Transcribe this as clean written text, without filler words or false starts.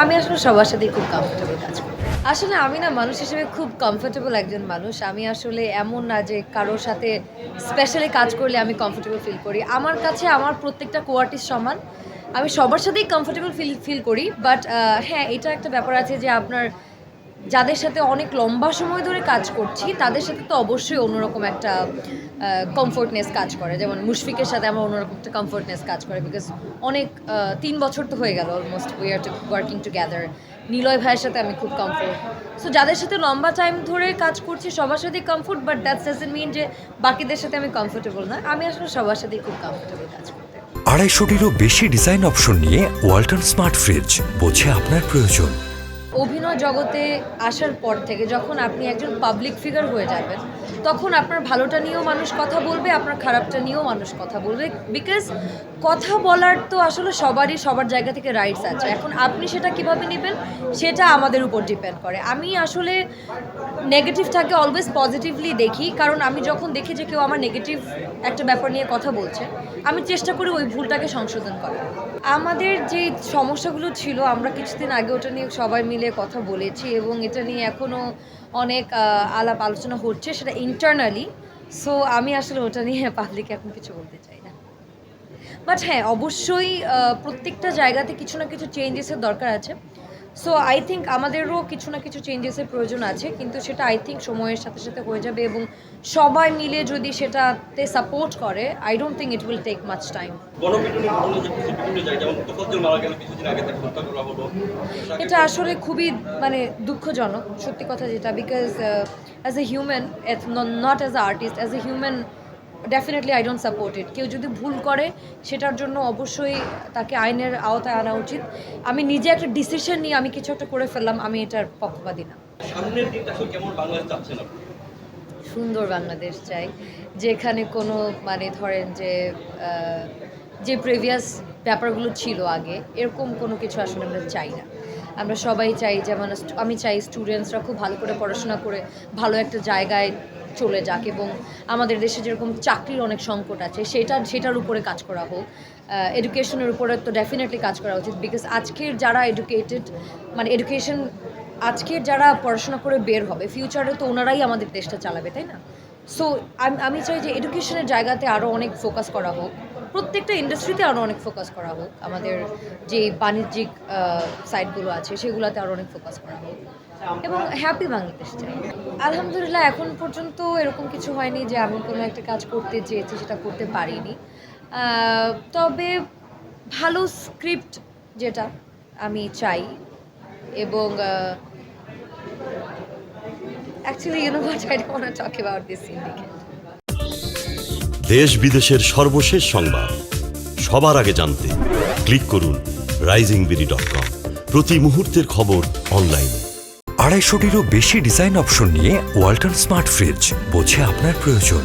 আমি আসলে সবার সাথেই খুব কমফোর্টেবল কাজ করি। আসলে আমি না মানুষ হিসেবে খুব কমফোর্টেবল একজন মানুষ। আমি আসলে এমন না যে কারো সাথে স্পেশালি কাজ করলে আমি কমফোর্টেবল ফিল করি। আমার কাছে আমার প্রত্যেকটা কো-আর্টিস্ট সমান। আমি সবার সাথেই কমফোর্টেবল ফিল করি। বাট হ্যাঁ, এটা একটা ব্যাপার আছে যে আপনার যাদের সাথে অনেক লম্বা সময় ধরে কাজ করছি, তাদের সাথে তো অবশ্যই অন্যরকম একটা কমফোর্টনেস কাজ করে। যেমন মুশফিকের সাথে আমার অন্যরকম একটা কমফোর্টনেস কাজ করে। বিকজ অনেক ৩ বছর তো হয়ে গেল almost we are working together. Niloy ভাইয়ের সাথে আমি খুব কমফোর্ট। সো যাদের সাথে লম্বা টাইম ধরে কাজ করছি সবার সাথেই comfort, but that's doesn't mean যে বাকিদের সাথে আমি কমফোর্টেবল না। আমি আসলে সবার সাথেই খুব কমফোর্টেবল কাজ করতে। 250টিরও বেশি ডিজাইন অপশন নিয়ে ওয়ালটন স্মার্ট ফ্রিজ, বোঝে আপনার প্রয়োজন। অভিনয় জগতে আসার পর থেকে যখন আপনি একজন পাবলিক ফিগার হয়ে যাবেন, তখন আপনার ভালোটা নিয়েও মানুষ কথা বলবে, আপনার খারাপটা নিয়েও মানুষ কথা বলবে। বিকজ কথা বলার তো আসলে সবারই সবার জায়গা থেকে রাইটস আছে। এখন আপনি সেটা কিভাবে নেবেন সেটা আমাদের উপর ডিপেন্ড করে। আমি আসলে নেগেটিভটাকে অলওয়েজ পজিটিভলি দেখি, কারণ আমি যখন দেখি যে কেউ আমার নেগেটিভ একটা ব্যাপার নিয়ে কথা বলছে, আমি চেষ্টা করি ওই ভুলটাকে সংশোধন করার। আমাদের যে সমস্যাগুলো ছিল আমরা কিছুদিন আগে ওটা নিয়ে সবাই মিলে কথা বলেছি এবং এটা নিয়ে এখনও অনেক আলাপ আলোচনা হচ্ছে, সেটা ইন্টারনালি। সো আমি আসলে ওটা নিয়ে পাবলিকে এখন কিছু বলতে চাই না। বাট হ্যাঁ, অবশ্যই প্রত্যেকটা জায়গাতে কিছু না কিছু চেঞ্জেসের দরকার আছে। সো আই থিঙ্ক আমাদেরও কিছু না কিছু চেঞ্জেসের প্রয়োজন আছে, কিন্তু সেটা আই থিঙ্ক সময়ের সাথে সাথে হয়ে যাবে এবং সবাই মিলে যদি সেটাতে সাপোর্ট করে, I don't think it will take much time. এটা আসলে খুবই মানে দুঃখজনক সত্যি কথা যেটা, because as a human, not as a artist, as a human definitely I don't support it. কেউ যদি ভুল করে সেটার জন্য অবশ্যই তাকে আইনের আওতায় আনা উচিত। আমি নিজে একটা ডিসিশন নিয়ে আমি কিছু একটা করে ফেললাম, আমি এটার পক্ষপাতী না। সুন্দর বাংলাদেশ চাই, যেখানে কোনো মানে ধরেন যে প্রিভিয়াস ব্যাপারগুলো ছিল আগে, এরকম কোনো কিছু আসলে আমরা চাই না। আমরা সবাই চাই, যেমন আমি চাই স্টুডেন্টসরা খুব ভালো করে পড়াশোনা করে ভালো একটা জায়গায় চলে যাক, এবং আমাদের দেশে যেরকম চাকরির অনেক সংকট আছে সেটার উপরে কাজ করা হোক। এডুকেশনের উপরে তো ডেফিনেটলি কাজ করা উচিত, বিকজ আজকের যারা এডুকেটেড, মানে এডুকেশন আজকের যারা পড়াশোনা করে বের হবে, ফিউচারে তো ওনারাই আমাদের দেশটা চালাবে, তাই না? সো আমি চাই যে এডুকেশনের জায়গাতে আরও অনেক ফোকাস করা হোক, প্রত্যেকটা ইন্ডাস্ট্রিতে আরও অনেক ফোকাস করা হোক, আমাদের যে বাণিজ্যিক সাইটগুলো আছে সেগুলোতে আরও অনেক ফোকাস করা হোক, এবং হ্যাপি বাংলাদেশ চাই। আলহামদুলিল্লাহ এখন পর্যন্ত এরকম কিছু হয়নি যে আমি কোনো একটা কাজ করতে চেয়েছি সেটা করতে পারিনি। তবে ভালো স্ক্রিপ্ট যেটা আমি চাই, এবং actually, you know what, I don't want to talk about this syndicate. দেশ বিদেশের সর্বশেষ সংবাদ সবার আগে জানতে ক্লিক করুন risingbeauty.com। প্রতি মুহূর্তের খবর অনলাইনে। 250টিরও বেশি ডিজাইন অপশন নিয়ে ওয়ালটন স্মার্ট ফ্রিজ, বোঝে আপনার প্রয়োজন।